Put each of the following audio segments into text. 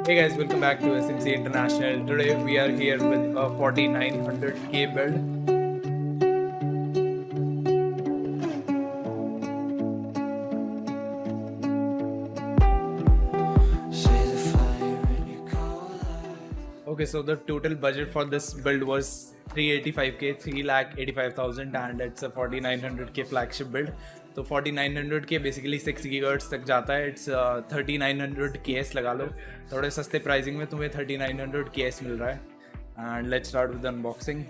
Hey guys, welcome back to SMC International. Today we are here with a 4900K build. Okay, so the total budget for this build was 385K, 3,85,000, and it's a 4900K flagship build. तो 4900K basically 6 GHz तक जाता है. It's 3900 KS लगा लो. थोड़े सस्ते pricing में तुम्हें 3900 KS मिल रहा है. And let's start with unboxing.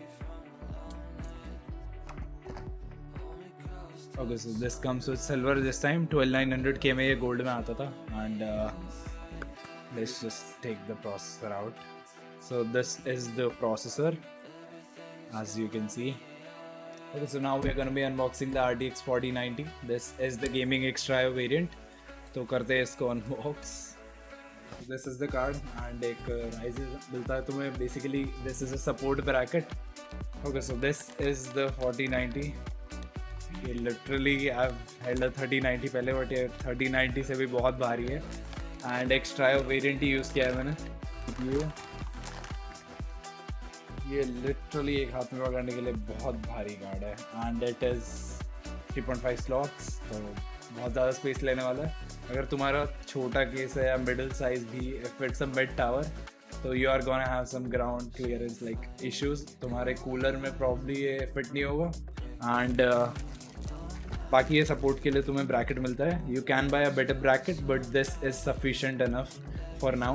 Okay, so this comes with silver this time. 12900K में ये गोल्ड में आता था. And let's just take the processor out. So this is the processor, as you can see. Okay, so now we're going to be unboxing the RTX 4090. This is the gaming extra variant. तो करते हैं इसको unbox. This is the card and एक riser मिलता है तुम्हें. Basically this is a support bracket. Okay, so this is the 4090. ये literally I've held a 3090 पहले, but ये 3090 से भी बहुत भारी है. And extra variant he use किया है मैंने. ये लिटरली एक हाथ में पकड़ने के लिए बहुत भारी कार्ड है. एंड इट इज़ 3.5 स्लॉट्स, तो बहुत ज़्यादा स्पेस लेने वाला है. अगर तुम्हारा छोटा केस है या मिडिल साइज भी, if it's a mid tower, तो you are gonna have some ground clearance like issues. तुम्हारे कूलर में प्रॉब्ली ये फिट नहीं होगा. एंड बाकी ये सपोर्ट के लिए तुम्हें ब्रैकेट मिलता है. You can buy a better bracket, but this is sufficient enough for now.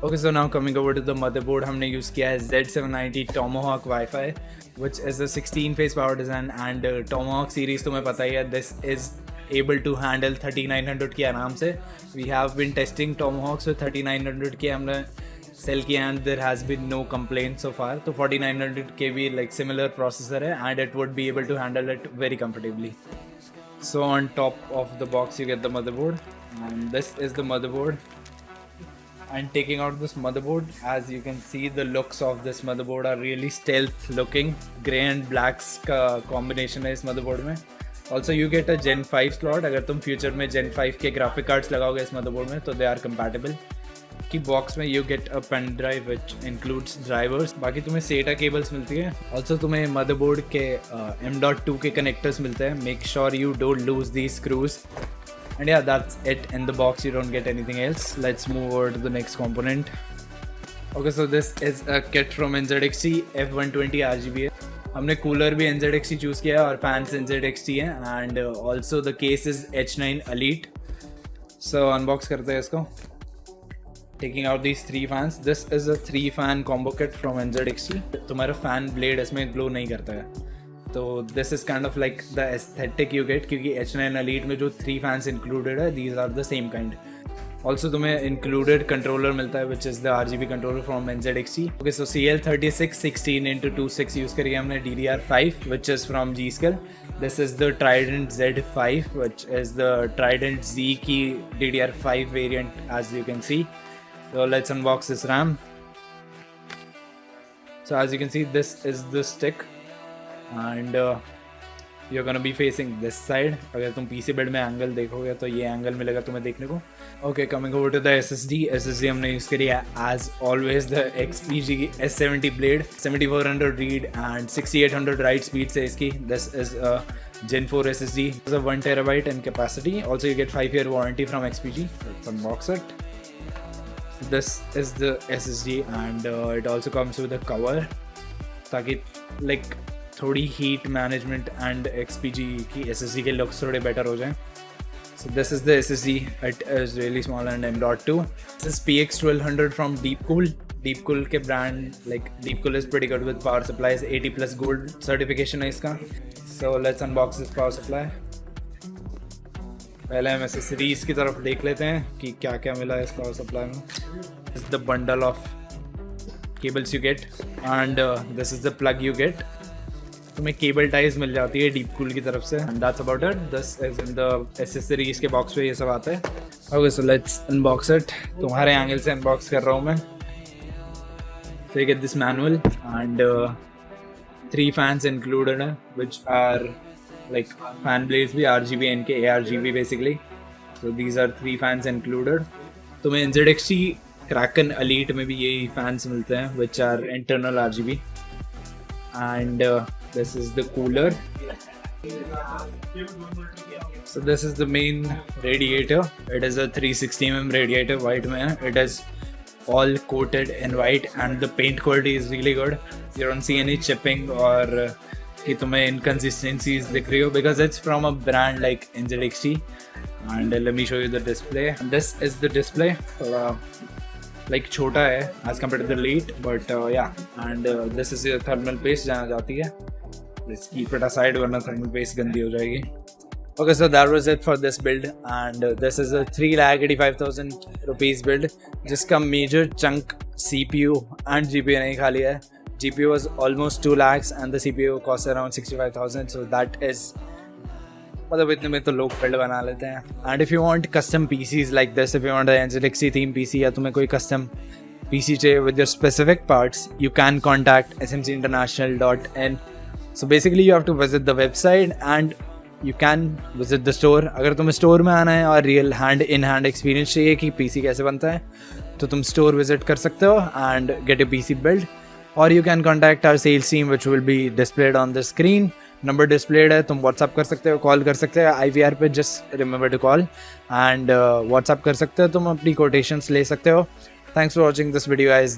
Okay, so now coming over to the motherboard, हमने use किया है Z790 Tomahawk Wi-Fi, which is a 16-phase power design. and Tomahawk series तुम्हें पता ही है, this is able to handle 3900K आराम से. We have been testing Tomahawks with 3900K हमने cell किया and there has been no complaint so far. तो 4900K भी like similar processor है and it would be able to handle it very comfortably. So on top of the box you get the motherboard, and this is the motherboard. And taking out this motherboard, as you can see, the looks of this motherboard are really stealth looking. Grey and blacks का combination है इस motherboard में. Also you get a Gen 5 slot. अगर तुम future में Gen 5 के graphic cards लगाओगे इस motherboard में, तो they are compatible. की box में you get a pen drive which includes drivers. बाकी तुम्हें SATA cables मिलती है. Also तुम्हें motherboard के M.2 के connectors मिलते हैं. Make sure you don't lose these screws. And yeah, that's it in the box. You don't get anything else. Let's move over to the next component. Okay, so this is a kit from NZXT F120 RGB. हमने cooler भी NZXT choose किया है और fans NZXT हैं. and also the case is H9 Elite. So unbox करते हैं इसको. Taking out these 3 fans. This is a 3 fan combo kit from NZXT. तुम्हारा fan blade इसमें glow नहीं करता है. तो this is kind of like the aesthetic you get, क्योंकि H9 Elite में जो 3 फैंस इंक्लूडेड है, these are the same kind. Also तुम्हें इंक्लूडेड कंट्रोलर मिलता है which is the RGB controller from NZXT. Okay, so CL36 16x26 use करिए हमने. DDR5 which is from G-Skill. This is the Trident Z5 which is the Trident Z की DDR5 variant, as you can see. So let's unbox this RAM. So as you can see, this is the stick. And you're gonna be facing this side. अगर तुम PC bed में angle देखोगे तो ये angle मिलेगा तुम्हें देखने को. Okay, coming over to the SSD हमने यूज़ करी है as always the XPG S70 blade, 7400 read and 6800 write speed से इसकी. This is a Gen 4 SSD. It's a 1 terabyte in capacity. Also you get 5-year warranty from XPG. Let's unbox it. This is the SSD and it also comes with a cover ताकि like थोड़ी heat management and XPG की SSD के looks थोड़े better हो जाएं. So this is the SSD. It is really small and M.2. This is PX1200 from Deepcool. Deepcool के brand like Deepcool is pretty good with power supplies. 80+ gold certification है इसका. So let's unbox this power supply. पहले हम accessories की तरफ देख लेते हैं कि क्या क्या मिला है इस power supply में. This is the bundle of cables you get and this is the plug you get. तुम्हें केबल टाइज मिल जाती है डीप कूल की तरफ से. And that's about it. This is in the accessories के बॉक्स पे ये सब आता है. Okay, so let's unbox it. तुम्हारे एंगल से अनबॉक्स कर रहा हूँ मैं. So you get this manual and 3 fans included है, which are like fan blades भी RGB इनके ARGB basically. So these are 3 fans included. तुम्हें NZXT Kraken Elite में भी यही fans मिलते हैं which are internal RGB. And this is the cooler. So this is the main radiator. It is a 360mm radiator, white में. It is all coated in white and the paint quality is really good. You don't see any chipping or कि तुम्हें inconsistencies दिख रही हो because it's from a brand like NZXT. And let me show you the display. And this is the display. Like छोटा है as compared to the Elite, but yeah. And this is your thermal paste जहाँ जाती है. Let's keep it aside वरना thermal paste गंदी हो जाएगी. Okay, so that was it for this build, and this is a 3,85,000 rupees build जिसका major chunk CPU and GPU नहीं खा लिया है. GPU was almost 2 lakhs and the CPU cost around 65,000, so that is मतलब इतने में तो लोग build बना लेते हैं. And if you want custom PCs like this, if you want an NZXT theme PC या तुम्हें कोई custom PC चाहिए with your specific parts, you can contact smcinternational.in. So basically you have to visit the website and you can visit the store. अगर तुम्हें store में आना है और real hand in hand experience चाहिए कि PC कैसे बनता है तो तुम store visit कर सकते हो and get your PC built. Or you can contact our sales team which will be displayed on the screen. Number displayed है, तुम WhatsApp कर सकते हो, call कर सकते हो. IVR पे just remember to call and WhatsApp कर सकते हो, तुम अपनी quotations ले सकते हो. Thanks for watching this video guys.